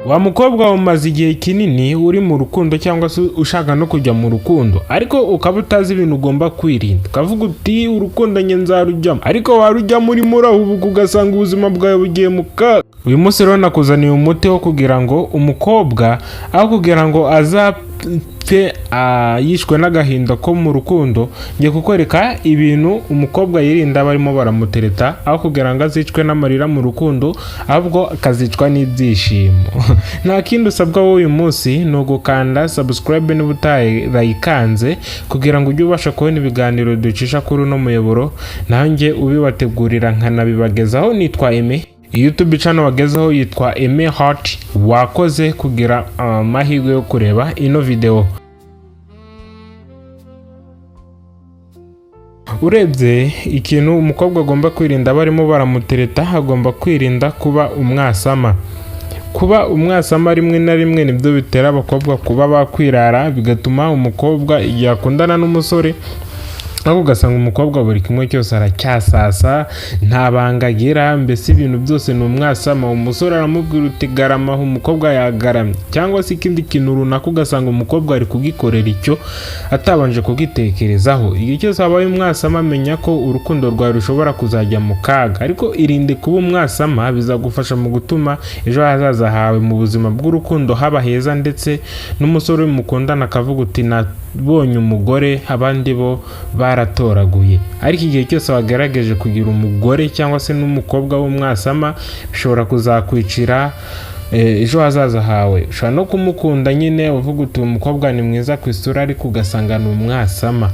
Wa mukobwa umaze igihe kinini uri mu rukundo cyangwa se ushaka no kujya mu rukundo, ariko ukaba utazi ibintu ugomba kwirinda. Ukavuga uti urukundo nye nzarujyamo, ariko warujyamo urimo urahubuka ugasanga ubuzima bwawe bugiye mu kaga. Uyu munsi rero nakuzaniye umuti wo kugira ngo umukobwa aho kugira ngo azapfe yishwe n'agahinda ko mu rukundo, ngiye kukwereka ibintu umukobwa yirinda barimo baramutereta, aho kugira ngo azicwe n'amarira mu rukundo ahubwo akazicwa n'ibyishimo. Nta kindi usabwa wowe uyu munsi ni ugukanda subscribe niba utarayikanze kugira ngo ujye ubasha kubona ibiganiro ducisha kuri uno muyoboro, nanjye ubibategurira nkanabibagezaho. Nitwa Aime, YouTube channel wagezeho yitwa Aime Heart. Wakoze kugira amahirwe yo kureba ino video. Urebye ikintu umukobwa agomba kwirinda barimo baramutereta, agomba kwirinda kuba umwasama. Kuba umwasama rimwe na rimwe nibyo bitera abakobwa kuba bakwirara, bigatuma umukobwa yakundana n'umusore aho ugasanga umukobwa buri kimwe cyose aracyasasa, nta bangagira, mbese ibintu byose ni umwasama. Umusore aramubwira uti garama, umukobwa yagaramye, cyangwa se ikindi kintu runaka ugasanga umukobwa ari kugikorera icyo atabanje kugitekerezaho. Igihe cyose habaye umwasama, menya ko urukundo rwawe rushobora kuzajya mu kaga, ariko irinde kuba umwasama. Bizagufasha mu gutuma ejo hazaza hawe mu buzima bw'urukundo haba heza, ndetse n'umusore mukundana akavuga uti nabonye umugore abandi bo baratoraguye. Ariko igihe cyose wagerageje kugira umugore cyangwa se n'umukobwa w'umwasama, bishobora kuzakwicira ejo hazaza hawe. Ushobora no kumukunda nyine uvuga uti umukobwa ni mwiza ku isura, ariko ugasanga ni umwasama.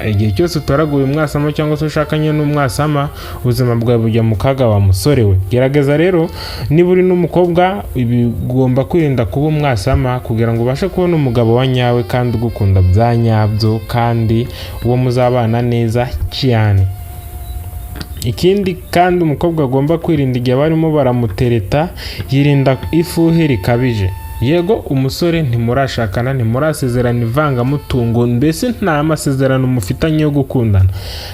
Igihe cyose utoraguye umwasama cyangwa se ushakanye n'umwasama, ubuzima bwawe bujya mu kaga wa musore we. Gerageza rero niba uri n'umukobwa ugomba kwirinda kuba umwasama kugira ngo ubashe kubona umugabo wa nyawe kandi ugukunda bya nyabyo, kandi uwo muzabana neza cyane. Ikindi kandi umukobwa agomba kwirinda igihe barimo baramutereta, yirinda ifuhe rikabije. Yego umusore ntimurashakana, ntimurasezerana ivangamutungo, mbese nta masezerano mufitanye yo gukundana,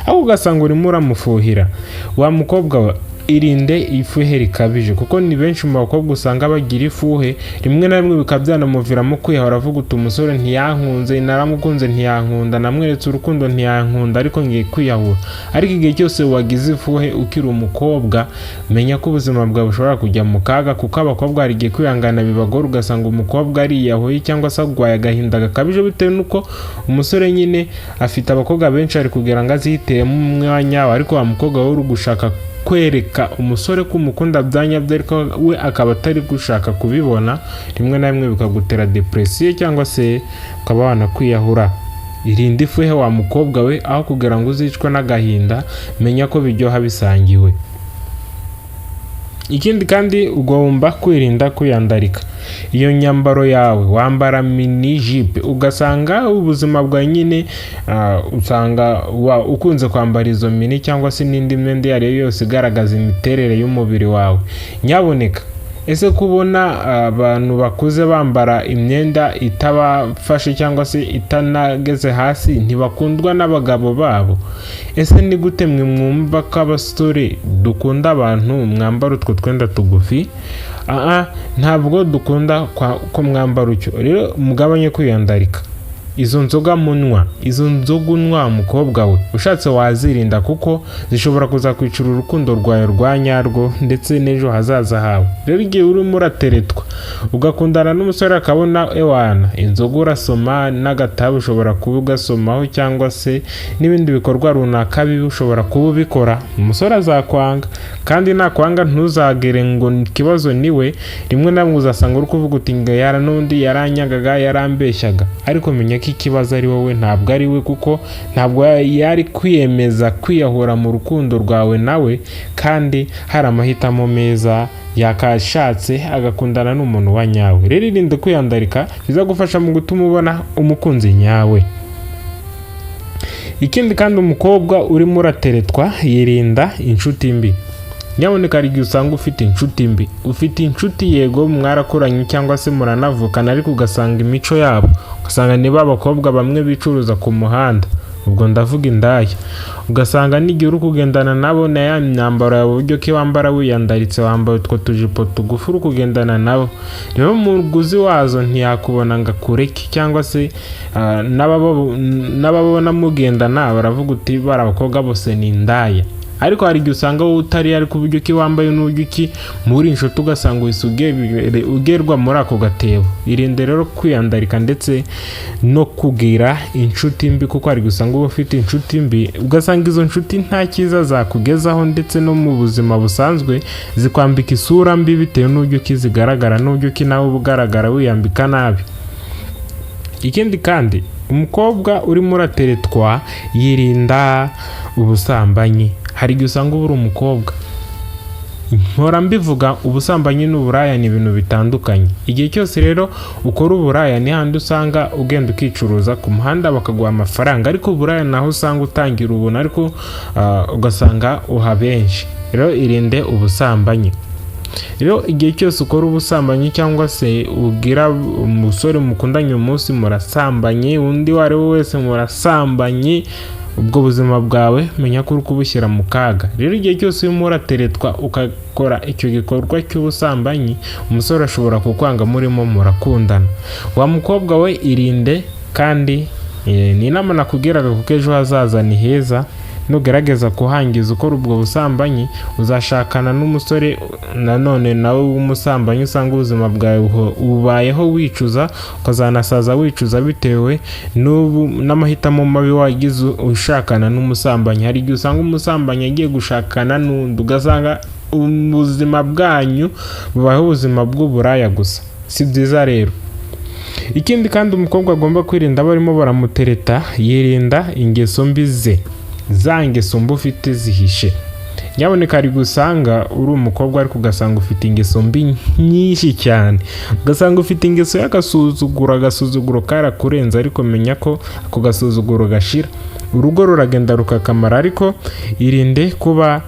aho ugasanga urimo uramufuhira. Wa mukobwa irinde ifuhe rikabije, kuko ni benshi mu bakobwa usanga bagira ifuhe, rimwe na rimwe bikaba byanamuviramo kwihora, avuga uti umusore ntiyankunze, naramukunze ntiyankunda, namweretse urukundo ntiyankunda, ariko ngiye kwiyahura. Ariko igihe cyose wagize ifuhe ukiri umukobwa, menya ko ubuzima bwawe bushobora kujya mu kaga, kuko abakobwa hari igihe kwihangana bibagora, ugasanga umukobwa ariyahuye cyangwa se agwaye agahinda gakabije, bitewe n'uko umusore nyine afite abakobwa benshi ari kugira ngo azihitiremo umwanya we, ariko wa mukobwa wowe uri gushaka kwereka umusore ko umukunda byanyabyo, ariko we akaba atari gushaka kubibona. Rimwe na rimwe bikagutera depression cyangwa se ukaba wanakwiyahura. Irinde ifuhe wa mukobwa we, aho kugira ngo uzicwe n'agahinda, menya ko biryoha bisangiwe. Ikindi kandi ugomba kwirinda kuyandarika. Iyo nyambaro yawe wambara mini jipe, ugasanga ubuzima bwa nyine usanga ukunze kwambara izo mini cyangwa se n'indi myenda iyo ari yo yose igaragaza imiterere y'umubiri wawe. Nyaboneka, ese kubona abantu bakuze bambara imyenda itabafashe cyangwa se itanageze hasi ntibakundwa n'abagabo babo? Ese ni gute mwe mwumva ko abasore dukunda abantu mwambara utwo twenda tugufi? Ntabwo dukunda ko mwambara utyo. Rero mugabanye kwiyandarika. Izo nzoga munywa, izo nzoga unywa mukobwa we, ushatse wazirinda, kuko zishobora kuzakwicira urukundo rwawe rwa nyarwo, ndetse n'ejo hazaza hawe. Rero igihe urimo urateretwa ugakundana n'umusore akabona ewana inzoga urasoma, n'agatabo ushobora kuba ugasomaho, cyangwa se n'ibindi bikorwa runaka bibi ushobora kuba ubikora, umusore azakwanga. Kandi nakwanga ntuzagere ngo ikibazo niwe. Rimwe na rimwe uzasanga uri kuvuga uti ngo yara n'undi yaranyagaga, yarambeshyaga, ariko menya ko ikibazo ari wowe, ntabwo ari we, kuko ntabwo yari kwiyemeza kwiyahura mu rukundo rwawe nawe, kandi hari amahitamo meza yakashatse agakundana n'umuntu wa nyawe. Rero irinde kwiyandarika, bizagufasha mu gutuma ubona umukunzi nyawe. Ikindi kandi umukobwa urimo urateretwa, yirinda inshuti mbi. Nyaboneka hari igihe usanga ufite inshuti mbi, ufite inshuti yego mwarakoranye cyangwa se muranavukana, ariko ugasanga imico yabo, ugasanga niba abakobwa bamwe bicuruza ku muhanda, ubwo ndavuga indaya. Ugasanga n'igihe uri kugendana nabo na ya myambaro yawe uburyo ki wambara wiyandaritse, wambaye utwo tujipo tugufi uri kugendana nabo, rero umuguzi wazo ntiyakubona ngo akureke, cyangwa se n'ababona mugendana baravuga uti bari abakobwa bose ni indaya. Ariko hari igihe usanga wowe utari, ariko uburyo ki wambaye n'uburyo ki muri inshuti ugasanga uhise ugerwa muri ako gatebo. Irinde rero kwiyandarika ndetse no kugira inshuti mbi, kuko hari gusanga uba ufite inshuti mbi ugasanga izo nshuti nta cyiza zakugezaho, ndetse no mu buzima busanzwe zikwambika isura mbi bitewe n'uburyo ki zigaragara n'uburyo ki nawe ugaragara wiyambika nabi. Ikindi kandi umukobwa urimo urateretwa yirinda ubusambanyi. Hari igihe usanga uri umukobwa, mpora mbivuga, ubusambanyi n'uburaya ni ibintu bitandukanye. Igihe cyose rero ukora uburaya ni handi usanga ugenda ukicuruza ku muhanda bakaguha amafaranga, ariko uburaya naho usanga utangira ubuntu, ariko ugasanga uha benshi. Rero irinde ubusambanyi. Rero igihe cyose ukora ubusambanyi cyangwa se ugira umusore mukundanye umunsi murasambanye, undi wari we wese murasambanye, ubwo buzima bwawe menya ko uri kubushyira mu kaga. Rero igihe cyose urimo urateretwa ukakora icyo gikorwa cy'ubusambanyi, umusore ashobora kukwanga murimo murakundana. Wa mukobwa we irinde, kandi ni inama nakugiraga kuko ejo hazaza ni heza. Nugerageza kuhangiza ukora ubwo busambanyi, uzashakana n'umusore nanone nawe w'umusambanyi, usanga ubuzima bwawe ubayeho wicuza, ukazanasaza wicuza bitewe n'amahitamo mabi wagize ushakana n'umusambanyi. Hari igihe usanga umusambanyi agiye gushakana n'undi, ugasanga ubuzima bwanyu bubayeho ubuzima bw'uburaya gusa. Si byiza rero. Ikindi kandi umukobwa agomba kwirinda barimo baramutereta, yirinda ingeso mbi ze, za ngeso mbi ufite zihishe. Nyaboneka hari gusanga uri umukobwa ariko ugasanga ufite ingeso mbi nyinshi cyane, ugasanga ufite ingeso y'agasuzuguro karakurenza, ariko menya ko ako gasuzuguro gashira, urugo ruragenda rukakamara. Ariko irinde kuba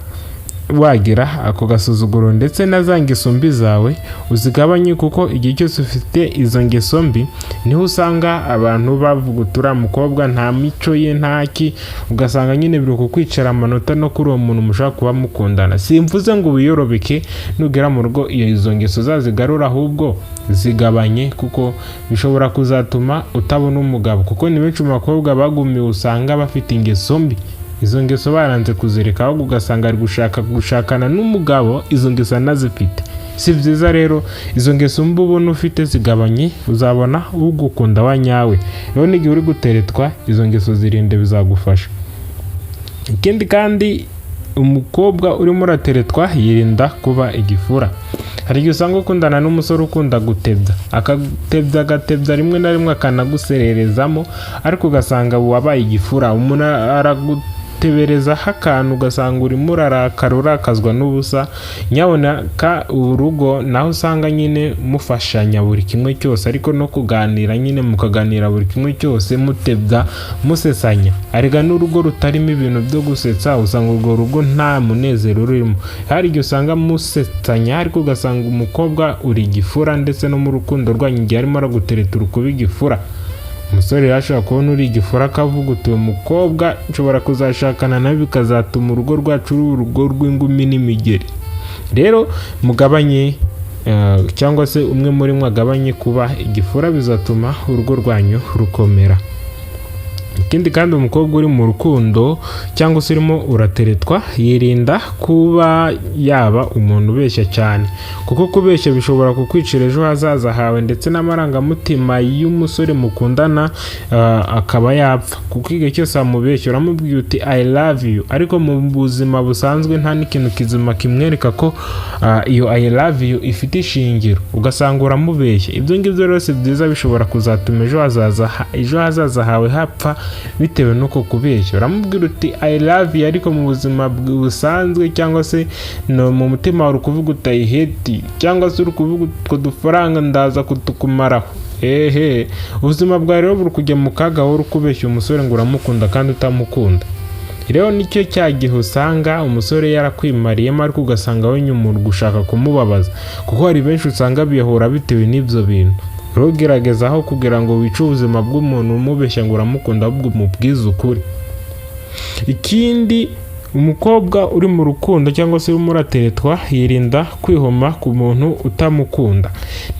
wagira ako gasuzuguro, ndetse na za ngeso mbi zawe uzigabanye, kuko igihe cyose ufite izo ngeso mbi niho usanga abantu bavuga utura mukobwa nta mico ye ntaki, ugasanga nyine biri kukwicara amanota no kuri uwo muntu mushaka kuba mukundana. Simvuze ngo wiyorobeke nugera mu rugo izo ngeso zazigarura, ahubwo zigabanye, kuko bishobora kuzatuma utabona umugabo, kuko ni benshi mu bakobwa bagumiwe usanga bafite ingeso mbi. Izo ngeso baranze kuzireka, ahubwo ugasanga ari gushakana n'umugabo izo ngeso anazifite. Si byiza rero, izo ngeso mbi ubona ufite zigabanye, uzabona ugukunda wa nyawe. Rero n'igihe uri guteretwa, izo ngeso zirinde, bizagufasha. Ikindi kandi umukobwa urimo urateretwa yirinda kuba igifura. Hari igihe usanga ukundana n'umusore ukunda gutebya, agatebya rimwe na rimwe akanagusererezamo, ariko ugasanga wabaye igifura. Umuntu araguteberezaho akantu, ugasanga urimo urarakara urakazwa n'ubusa. Nyaboneka urugo naho usanga nyine mufashanya buri kimwe cyose, ariko no kuganira nyine mukaganira buri kimwe cyose mutebya musesanya. Arega n'urugo rutarimo ibintu byo gusetsa, usanga urwo rugo nta munezero rurimo. Hari igihe usanga musetsanya, ariko ugasanga umukobwa uri igifura, ndetse no mu rukundo rwanyu igihe arimo aragutereta uri kuba igifura. Umusore yashaka kubona uri igifura akavuga uti uyu mukobwa nshobora kuzashakana nawe, bikazatuma urugo rwacu ruba urugo rw'ingumi n'imigeri. Rero mugabanye, cyangwa se umwe muri mwe agabanye kuba igifura, bizatuma urugo rwanyu rukomera. Ikindi kandi umukobwa uri mu rukundo cyangwa se urimo urateretwa, yirinda kuba yaba umuntu ubeshya cyane, kuko kubeshya bishobora kukwicira ejo hazaza hawe, ndetse n'amarangamutima y'umusore mukundana akaba yapfa. Kuko igihe cyose amubeshya uramubwira uti I love you, ariko mu buzima busanzwe nta n'ikintu kizima kimwereka ko iyo I love you ifite ishingiro, ugasanga uramubeshya. Ibyo ngibyo rero si byiza, bishobora kuzatuma ejo hazaza hawe hapfa bitewe nuko kubeshya. Uramubwira uti I love you, ariko mu buzima busanzwe cyangwa se no mu mutima wawe ukuvuga uti I hate you, cyangwa se uri kuvuga utwo dufaranga ndaza kutukumaraho. Ubuzima bwawe rero buri kujya mu kaga wowe uri kubeshya umusore ngo uramukunda kandi utamukunda. Rero nicyo cyagihe usanga umusore yarakwimariyemo, ariko ugasanga we nyuma uri gushaka kumubabaza, kuko hari benshi usanga biyahura bitewe n'ibyo bintu. Rero gerageza aho kugira ngo wice ubuzima bw'umuntu umubeshya ngo uramukunda, ahubwo umubwize ukuri. Ikindi, umukobwa uri mu rukundo cyangwa se urimo urateretwa yirinda kwihoma ku muntu utamukunda.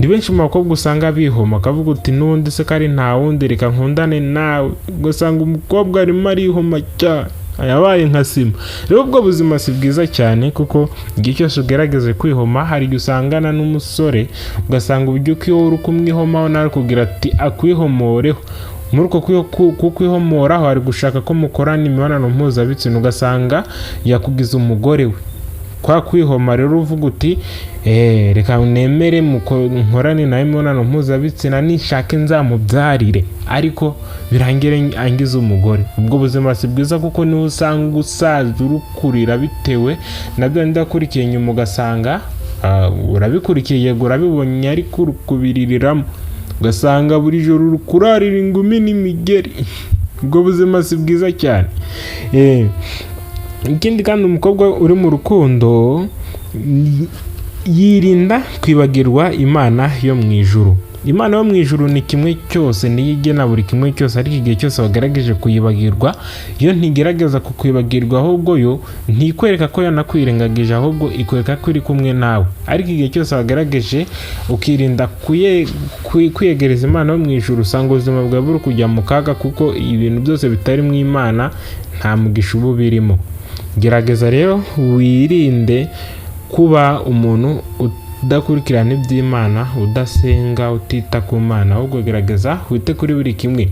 Ni benshi mu bakobwa usanga bihoma akavuga uti n'undi se kari nta wundi reka nkundane nawe, ugasanga umukobwa arimo arihoma cyane yabaye nka sima. Rero ubwo buzima si bwiza cyane, kuko igihe cyose ugerageze kwihoma hari igihe usangana n'umusore ugasanga uburyo iyo uri kumwihomaho nawe kugira ati akwihomoreho, muri uko kukwihomoraho ari gushaka ko mukorana imibonano mpuzabitsina, ugasanga yakugize umugore we. Kwa kwihoma rero uvuga uti reka nemere nkorane nawe imibonano mpuzabitsina, nishake nzamubyarire, ariko birangire angize umugore. Ubwo buzima si bwiza, kuko niwe usanga usaza urukurira bitewe nabyo ndakurikiye nyuma, ugasanga urabikurikiye yego urabibonye ariko urukubiririramo, ugasanga buri joro urukurarira ingumi n'imigeri. Ubwo buzima si bwiza cyane. Ikindi kandi, umukobwa uri mu rukundo yirinda kwibagirwa Imana yo mu ijuru. Imana yo mu ijuru ni kimwe cyose, niyo igena buri kimwe cyose, ariko igihe cyose wagerageje kuyibagirwa, yo ntigerageza kukwibagirwa, ahubwo yo ntikwereka ko yanakwirengagije, ahubwo ikwereka ko iri kumwe nawe. Ariko igihe cyose wagerageje ukirinda kwiyegereza Imana yo mu ijuru, usanga ubuzima bwawe buri kujya mu kaga, kuko ibintu byose bitari mu Imana nta mugisha uba birimo. Gerageza rero wirinde kuba umuntu udakurikirana iby'Imana, udasenga, utita ku Mana, ahubwo gerageza wite kuri buri kimwe.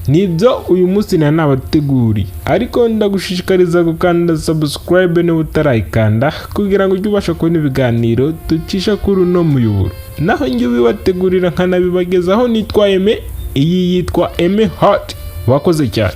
Nibyo uyu munsi nabateguriye, ariko ndagushishikariza gukanda subscribe niba utarayikanda, kugira ngo ujye ubasha kubona ibiganiro ducisha kuri uno muyoboro. Naho njye ubibategurira nkanabibagezaho nitwa Eme, iyi yitwa Eme Hot. Wakoze cyane.